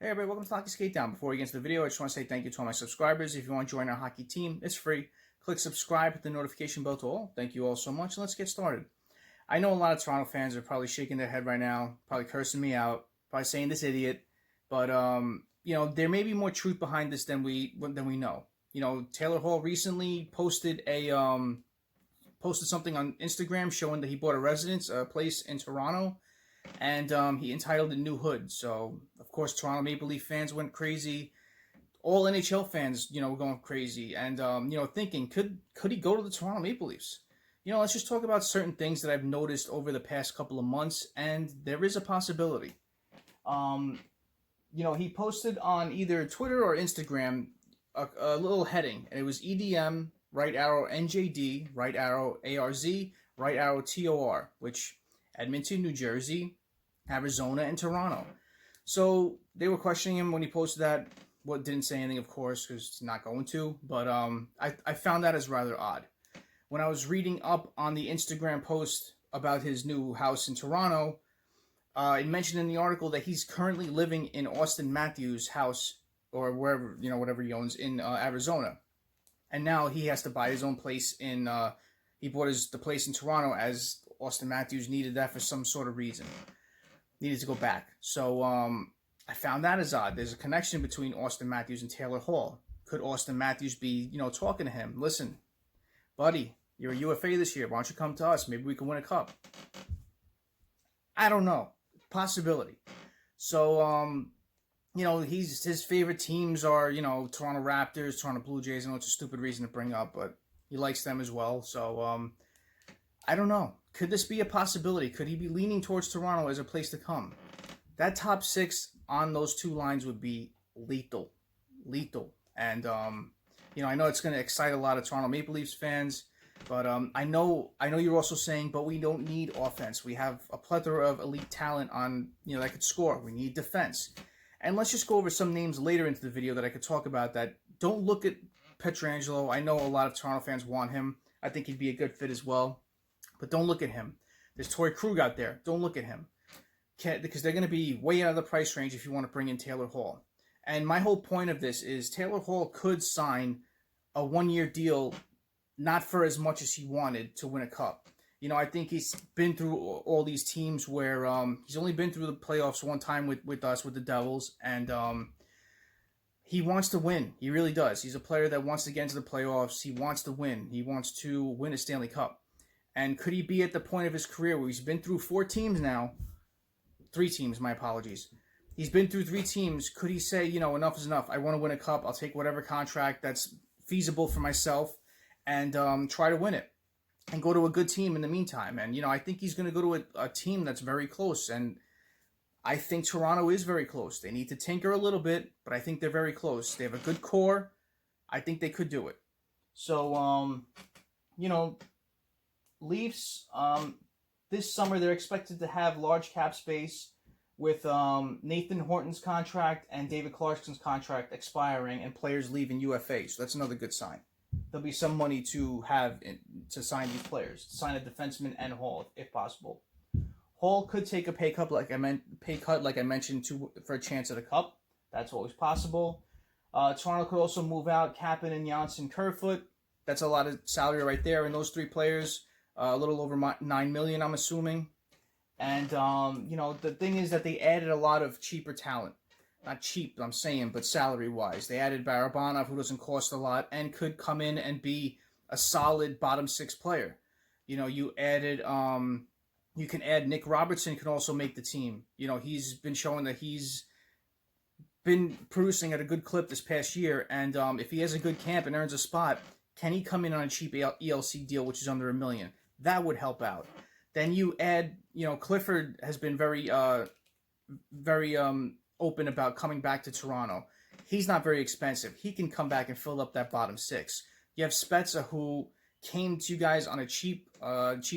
Hey everybody, welcome to Hockey Skate Down. Before we get into the video, I just want to say thank you to all my subscribers. If you want to join our hockey team, it's free. Click subscribe, hit the notification bell to all. Thank you all so much, and let's get started. I know a lot of Toronto fans are probably shaking their head right now, probably cursing me out, probably saying this idiot, but you know, there may be more truth behind this than we know. You know, Taylor Hall recently posted something on Instagram showing that he bought a place in Toronto, and he entitled it New Hood. So, of course, Toronto Maple Leaf fans went crazy. All NHL fans, you know, were going crazy. And, you know, thinking, could he go to the Toronto Maple Leafs? You know, let's just talk about certain things that I've noticed over the past couple of months, and there is a possibility. You know, he posted on either Twitter or Instagram a little heading, and it was EDM, right arrow NJD, right arrow ARZ, right arrow TOR, which Edmonton, New Jersey, Arizona, and Toronto. So they were questioning him when he posted that. What didn't say anything, of course, because he's not going to. But I found that as rather odd. When I was reading up on the Instagram post about his new house in Toronto, it mentioned in the article that he's currently living in Austin Matthews' house, or wherever, you know, whatever he owns in Arizona. And now he has to buy his own place in, he bought the place in Toronto as Austin Matthews needed that for some sort of reason. Needed to go back. So I found that as odd. There's a connection between Austin Matthews and Taylor Hall. Could Austin Matthews be, you know, talking to him? Listen, buddy, you're a UFA this year. Why don't you come to us? Maybe we can win a cup. I don't know. Possibility. So, you know, his favorite teams are, you know, Toronto Raptors, Toronto Blue Jays. I know it's a stupid reason to bring up, but he likes them as well. So, I don't know. Could this be a possibility? Could he be leaning towards Toronto as a place to come? That top six on those two lines would be lethal. Lethal. And, you know, I know it's going to excite a lot of Toronto Maple Leafs fans, but I know you're also saying, but we don't need offense. We have a plethora of elite talent on, you know, that could score. We need defense. And let's just go over some names later into the video that I could talk about that. Don't look at Pietrangelo. I know a lot of Toronto fans want him. I think he'd be a good fit as well. But don't look at him. There's Torrey Krug out there. Don't look at him. Because they're going to be way out of the price range if you want to bring in Taylor Hall. And my whole point of this is Taylor Hall could sign a one-year deal, not for as much as he wanted, to win a cup. You know, I think he's been through all these teams where he's only been through the playoffs one time with us, with the Devils, and he wants to win. He really does. He's a player that wants to get into the playoffs. He wants to win. He wants to win a Stanley Cup. And could he be at the point of his career where he's been through 4 teams now? 3 teams, my apologies. He's been through 3 teams. Could he say, you know, enough is enough. I want to win a cup. I'll take whatever contract that's feasible for myself and try to win it. And go to a good team in the meantime. And, you know, I think he's going to go to a team that's very close. And I think Toronto is very close. They need to tinker a little bit, but I think they're very close. They have a good core. I think they could do it. So, you know, Leafs, this summer they're expected to have large cap space with Nathan Horton's contract and David Clarkson's contract expiring and players leaving UFA. So that's another good sign. There'll be some money to have to sign these players, to sign a defenseman and Hall if possible. Hall could take a pay cut like I mentioned for a chance at a cup. That's always possible. Toronto could also move out Kapanen and Janssen Kerfoot. That's a lot of salary right there, and those 3 players. A little over $9 million, I'm assuming. And, you know, the thing is that they added a lot of cheaper talent. Not cheap, I'm saying, but salary-wise. They added BARABONOV, who doesn't cost a lot, and could come in and be a solid bottom 6 player. You know, you added, you can add Nick Robertson, can also make the team. You know, he's been showing that he's been producing at a good clip this past year. And if he has a good camp and earns a spot, can he come in on a cheap ELC deal, which is under $1 million? That would help out. Then you add, you know, Clifford has been very open about coming back to Toronto. He's not very expensive. He can come back and fill up that bottom 6. You have Spezza, who came to you guys on a cheap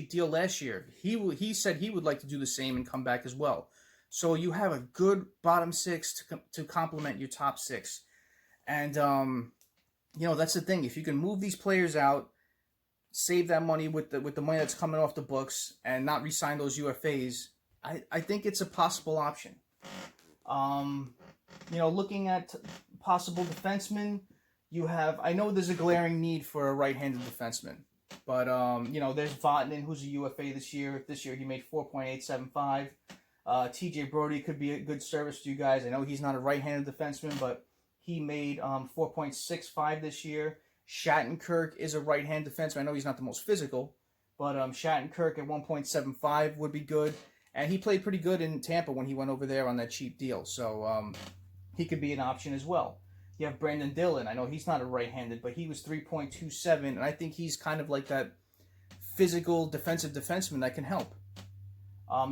deal last year. He said he would like to do the same and come back as well. So you have a good bottom 6 to complement your top 6. And, you know, that's the thing. If you can move these players out, save that money with the money that's coming off the books and not re-sign those UFAs, I think it's a possible option. You know, looking at possible defensemen, you have, I know there's a glaring need for a right-handed defenseman, but, you know, there's Vatanen, who's a UFA this year. This year he made 4.875. TJ Brody could be a good service to you guys. I know he's not a right-handed defenseman, but he made 4.65 this year. Shattenkirk is a right-hand defenseman. I know he's not the most physical, but Shattenkirk at 1.75 would be good. And he played pretty good in Tampa when he went over there on that cheap deal. So he could be an option as well. You have Brandon Dillon. I know he's not a right-handed, but he was 3.27, and I think he's kind of like that physical defensive defenseman that can help.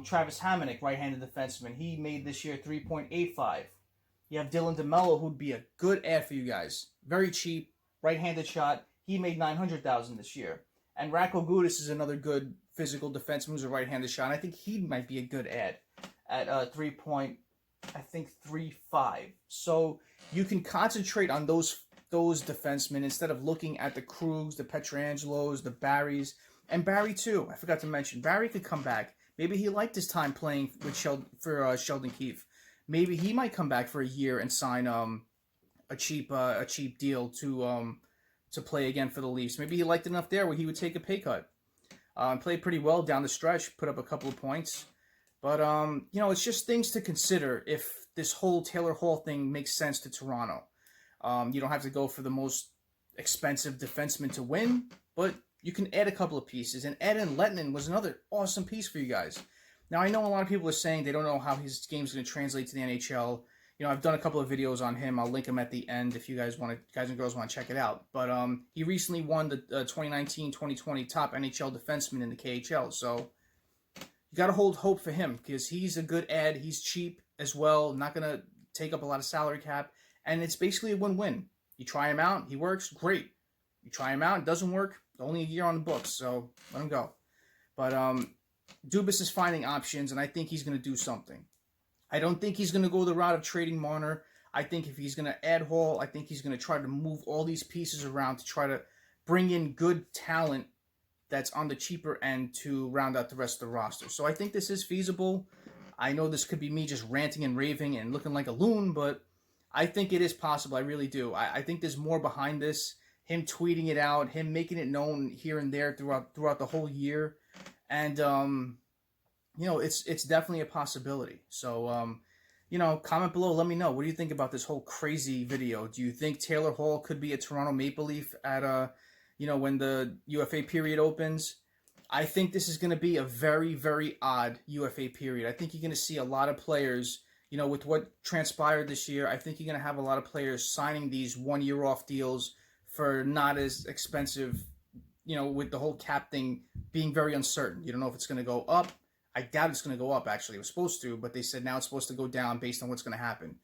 Travis Hamonic, right-handed defenseman. He made this year 3.85. You have Dylan DeMello, who'd be a good ad for you guys. Very cheap, right-handed shot. He made $900,000 this year. And Radko Gudas is another good physical defenseman who's a right-handed shot. And I think he might be a good ad at 3.35. So you can concentrate on those defensemen instead of looking at the Krugs, the Petrangelos, the Barrys, and Barry too. I forgot to mention Barry could come back. Maybe he liked his time playing with Sheldon Keefe. Maybe he might come back for a year and sign a cheap deal to play again for the Leafs. Maybe he liked enough there where he would take a pay cut. Played pretty well down the stretch, put up a couple of points. But, you know, it's just things to consider if this whole Taylor Hall thing makes sense to Toronto. You don't have to go for the most expensive defenseman to win, but you can add a couple of pieces. And Adam Lettinen was another awesome piece for you guys. Now, I know a lot of people are saying they don't know how his game's going to translate to the NHL. You know, I've done a couple of videos on him. I'll link him at the end if you guys and girls want to check it out. But he recently won the 2019-2020 top NHL defenseman in the KHL. So you got to hold hope for him because he's a good ad. He's cheap as well. Not going to take up a lot of salary cap. And it's basically a win-win. You try him out. He works. Great. You try him out. It doesn't work. Only a year on the books. So let him go. But Dubas is finding options, and I think he's going to do something. I don't think he's going to go the route of trading Marner. I think if he's going to add Hall, I think he's going to try to move all these pieces around to try to bring in good talent that's on the cheaper end to round out the rest of the roster. So I think this is feasible. I know this could be me just ranting and raving and looking like a loon, but I think it is possible. I really do. I think there's more behind this. Him tweeting it out, him making it known here and there throughout the whole year. And, you know, it's definitely a possibility. So, you know, comment below. Let me know. What do you think about this whole crazy video? Do you think Taylor Hall could be a Toronto Maple Leaf at, you know, when the UFA period opens? I think this is going to be a very, very odd UFA period. I think you're going to see a lot of players, you know, with what transpired this year, I think you're going to have a lot of players signing these one-year-off deals for not as expensive, you know, with the whole cap thing being very uncertain. You don't know if it's going to go up. I doubt it's going to go up, actually. It was supposed to, but they said now it's supposed to go down based on what's going to happen.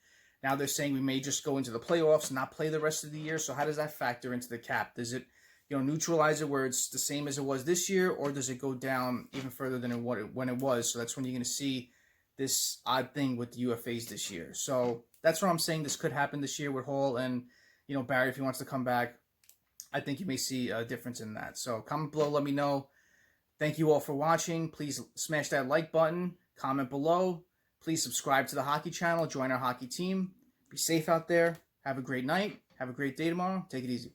Now they're saying we may just go into the playoffs and not play the rest of the year. So how does that factor into the cap? Does it, you know, neutralize it where it's the same as it was this year, or does it go down even further than when it was? So that's when you're going to see this odd thing with the UFAs this year. So that's where I'm saying this could happen this year with Hall and, you know, Barry, if he wants to come back. I think you may see a difference in that. So comment below, let me know. Thank you all for watching. Please smash that like button. Comment below. Please subscribe to the hockey channel. Join our hockey team. Be safe out there. Have a great night. Have a great day tomorrow. Take it easy.